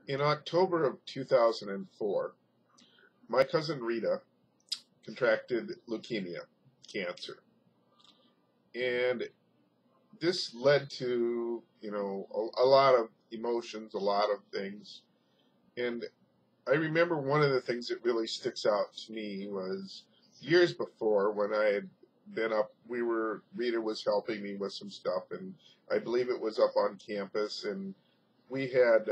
In October of 2004, my cousin Rita contracted leukemia, cancer. And this led to, a lot of emotions, a lot of things. And I remember one of the things that really sticks out to me was years before when I had been up, Rita was helping me with some stuff, and I believe it was up on campus, and we had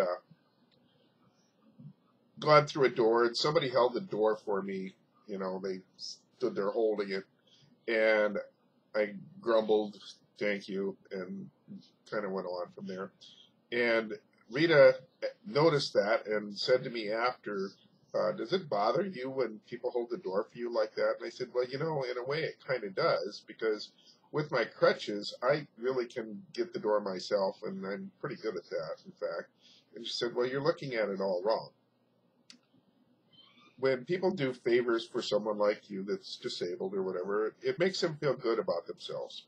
gone through a door, and somebody held the door for me. They stood there holding it, and I grumbled, "Thank you," and kind of went on from there. And Rita noticed that and said to me after, "Does it bother you when people hold the door for you like that?" And I said, "Well, in a way it kind of does, because with my crutches, I really can get the door myself, and I'm pretty good at that, in fact." And she said, "Well, you're looking at it all wrong. When people do favors for someone like you that's disabled or whatever, it makes them feel good about themselves."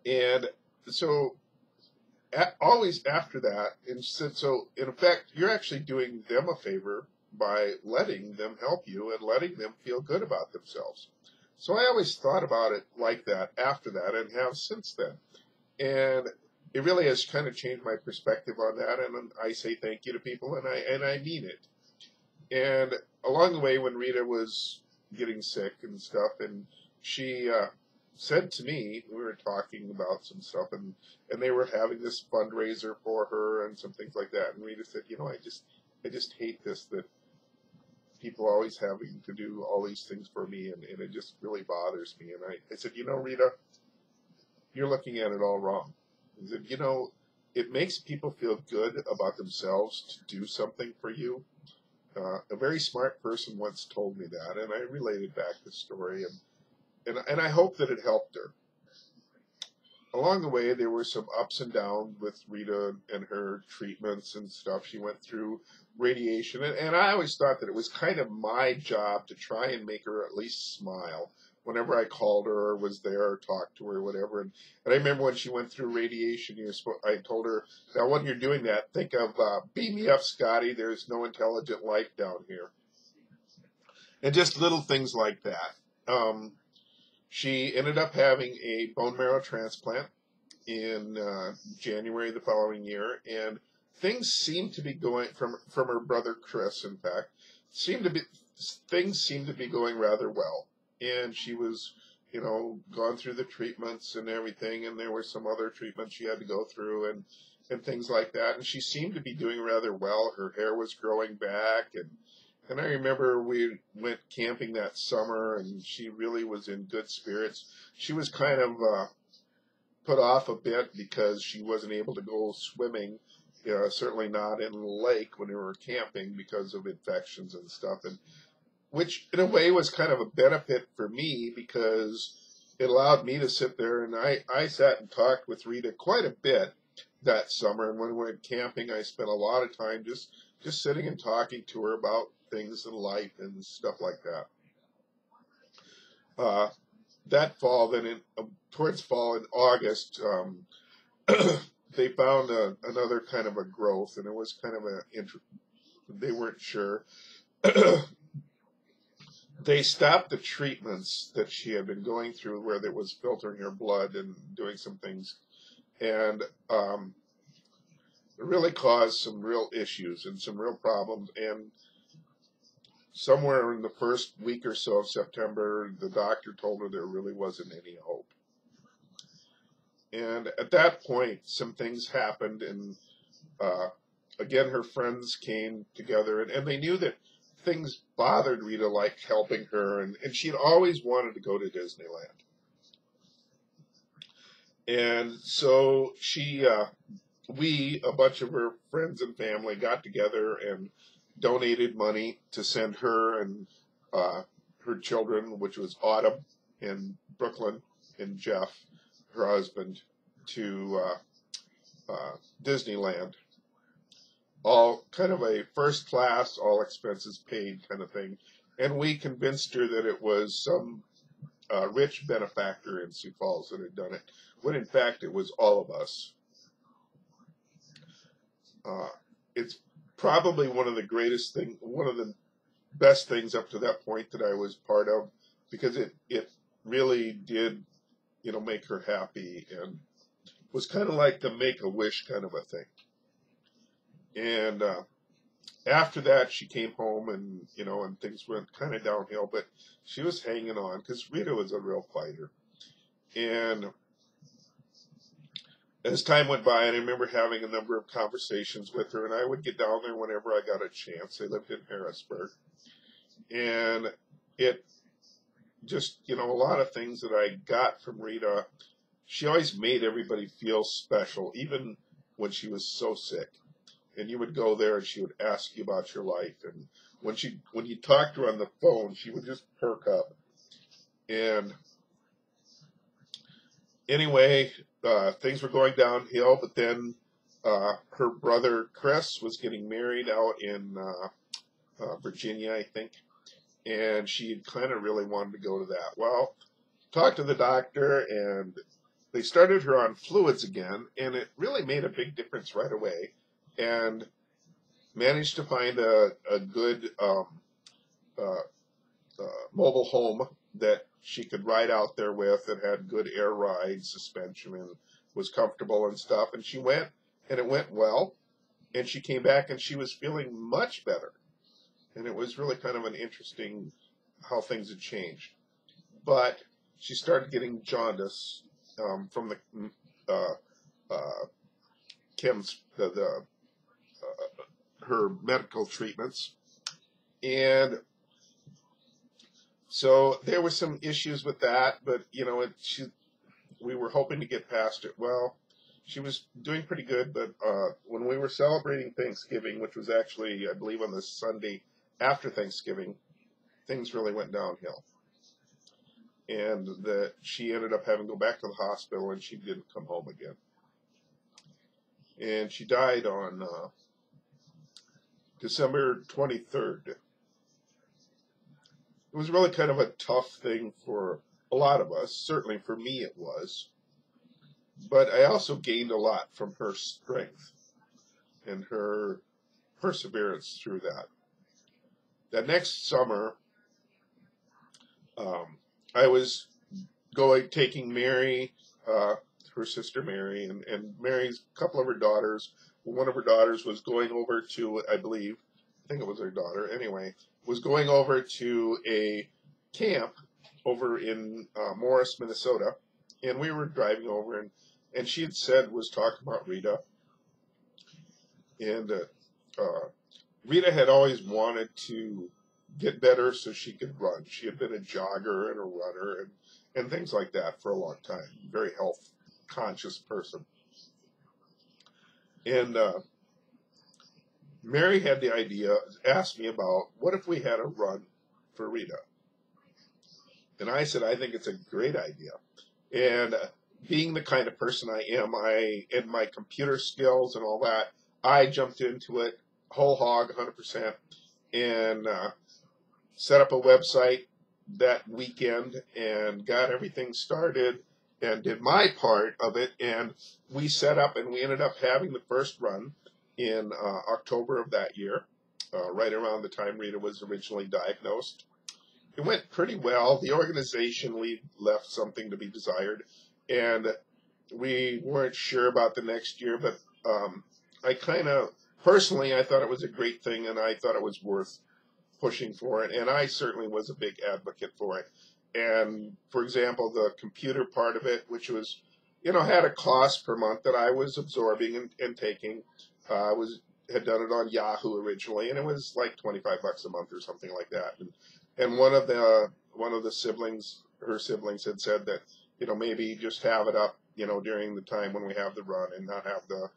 And so always after that, and said, so in effect, you're actually doing them a favor by letting them help you and letting them feel good about themselves. So I always thought about it like that after that, and have since then. And it really has kind of changed my perspective on that. And I say thank you to people, and I mean it. And along the way, when Rita was getting sick and stuff, and she said to me, we were talking about some stuff, and they were having this fundraiser for her and some things like that. And Rita said, I just hate this, that people always having to do all these things for me, and it just really bothers me. And I said, Rita, you're looking at it all wrong. I said, it makes people feel good about themselves to do something for you. A very smart person once told me that, and I related back the story, and I hope that it helped her. Along the way, there were some ups and downs with Rita and her treatments and stuff. She went through radiation, and I always thought that it was kind of my job to try and make her at least smile whenever I called her or was there or talked to her or whatever. And I remember when she went through radiation, I told her, "Now when you're doing that, think of beam me up, Scotty. There's no intelligent life down here." And just little things like that. She ended up having a bone marrow transplant in January the following year, and things seemed to be going from her brother Chris. In fact, seemed to be things seemed to be going rather well, and she was, gone through the treatments and everything, and there were some other treatments she had to go through and things like that, and she seemed to be doing rather well. Her hair was growing back, and I remember we went camping that summer, and she really was in good spirits. She was kind of put off a bit because she wasn't able to go swimming, certainly not in the lake when we were camping because of infections and stuff, and which in a way was kind of a benefit for me because it allowed me to sit there, and I sat and talked with Rita quite a bit that summer. And when we went camping, I spent a lot of time just sitting and talking to her about things in life and stuff like that. Uh, that fall, then towards fall in August, they found another kind of a growth, and it was kind of they weren't sure. They stopped the treatments that she had been going through, where there was filtering her blood and doing some things, and it really caused some real issues and some real problems. And somewhere in the first week or so of September, the doctor told her there really wasn't any hope. And at that point, some things happened, and again, her friends came together, and they knew that things bothered Rita, like helping her, and she'd always wanted to go to Disneyland. And so a bunch of her friends and family got together and donated money to send her and her children, which was Autumn and Brooklyn and Jeff, her husband, to Disneyland. All kind of a first class, all expenses paid kind of thing. And we convinced her that it was some rich benefactor in Sioux Falls that had done it, when in fact it was all of us. Uh, it's probably one of the greatest things, one of the best things up to that point that I was part of, because it really did, make her happy, and was kind of like the Make-A-Wish kind of a thing. And after that, she came home, and and things went kind of downhill, but she was hanging on because Rita was a real fighter. And as time went by, and I remember having a number of conversations with her, and I would get down there whenever I got a chance. They lived in Harrisburg. And it just, a lot of things that I got from Rita, she always made everybody feel special, even when she was so sick. And you would go there and she would ask you about your life. And when you talked to her on the phone, she would just perk up. And anyway, things were going downhill, but then her brother Chris was getting married out in Virginia, I think, and she kind of really wanted to go to that. Well, talked to the doctor, and they started her on fluids again, and it really made a big difference right away, and managed to find a good mobile home that she could ride out there with. It had good air ride suspension and was comfortable and stuff. And she went, and it went well. And she came back, and she was feeling much better. And it was really kind of an interesting how things had changed. But she started getting jaundice from the her medical treatments, and so there were some issues with that, but we were hoping to get past it. Well, she was doing pretty good, but when we were celebrating Thanksgiving, which was actually, I believe, on the Sunday after Thanksgiving, things really went downhill. And that she ended up having to go back to the hospital, and she didn't come home again. And she died on December 23rd. It was really kind of a tough thing for a lot of us. Certainly for me it was. But I also gained a lot from her strength and her perseverance through that. That next summer, I was taking Mary, her sister Mary, and Mary's couple of her daughters. One of her daughters was going over to, I think it was her daughter, anyway, was going over to a camp over in Morris, Minnesota, and we were driving over, and she had was talking about Rita, and Rita had always wanted to get better so she could run. She had been a jogger and a runner and things like that for a long time. Very health conscious person. And Mary had the idea, asked me about, what if we had a Run for Rita? And I said, I think it's a great idea. And being the kind of person I am, and my computer skills and all that, I jumped into it whole hog, 100%, and set up a website that weekend and got everything started and did my part of it. And we set up, and we ended up having the first run in October of that year, right around the time Rita was originally diagnosed. It went pretty well. The organization, we left something to be desired, and we weren't sure about the next year, but I kind of, personally, I thought it was a great thing, and I thought it was worth pushing for it, and I certainly was a big advocate for it. And, for example, the computer part of it, which was, had a cost per month that I was absorbing and taking. I had done it on Yahoo originally, and it was like $25 a month or something like that. And one of the siblings, her siblings, had said that, maybe just have it up, during the time when we have the run, and not have the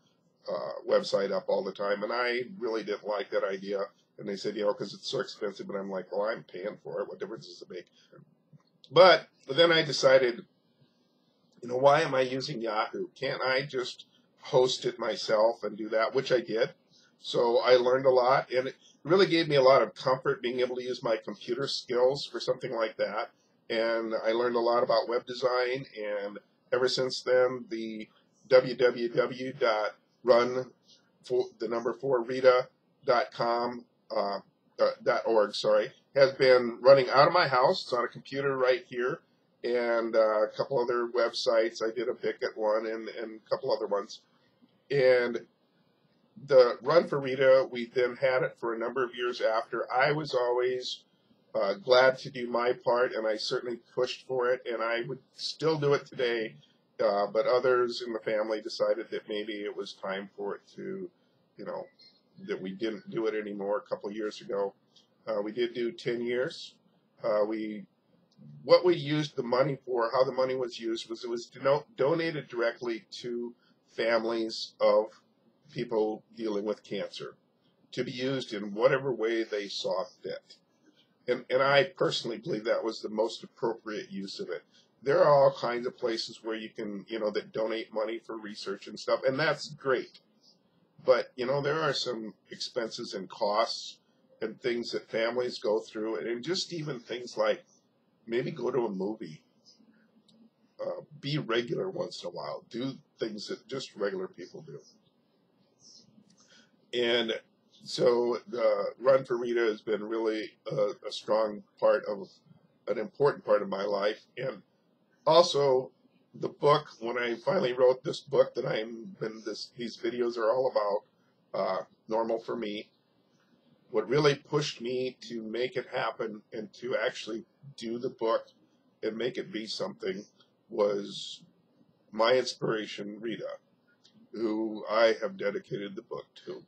website up all the time. And I really didn't like that idea. And they said, because it's so expensive. And I'm like, well, I'm paying for it. What difference does it make? But then I decided, why am I using Yahoo? Can't I just host it myself and do that? Which I did. So I learned a lot, and it really gave me a lot of comfort being able to use my computer skills for something like that. And I learned a lot about web design, and ever since then, the www.run for the number 4rita.com, .org, sorry, has been running out of my house. It's on a computer right here, and a couple other websites. I did a Bicket one and a couple other ones. And the Run for Rita, we then had it for a number of years after. I was always glad to do my part, and I certainly pushed for it, and I would still do it today. But others in the family decided that maybe it was time for it to, that we didn't do it anymore a couple of years ago. We did do 10 years. What we used the money for, how the money was used, was it was donated directly to families of people dealing with cancer to be used in whatever way they saw fit. And I personally believe that was the most appropriate use of it. There are all kinds of places where you can, that donate money for research and stuff, and that's great. But, there are some expenses and costs and things that families go through, and just even things like maybe go to a movie, be regular once in a while, do things that just regular people do. And so Run for Rita has been really a strong part of, an important part of my life. And also the book, when I finally wrote this book that these videos are all about, Normal for Me, what really pushed me to make it happen and to actually do the book and make it be something was my inspiration, Rita, who I have dedicated the book to.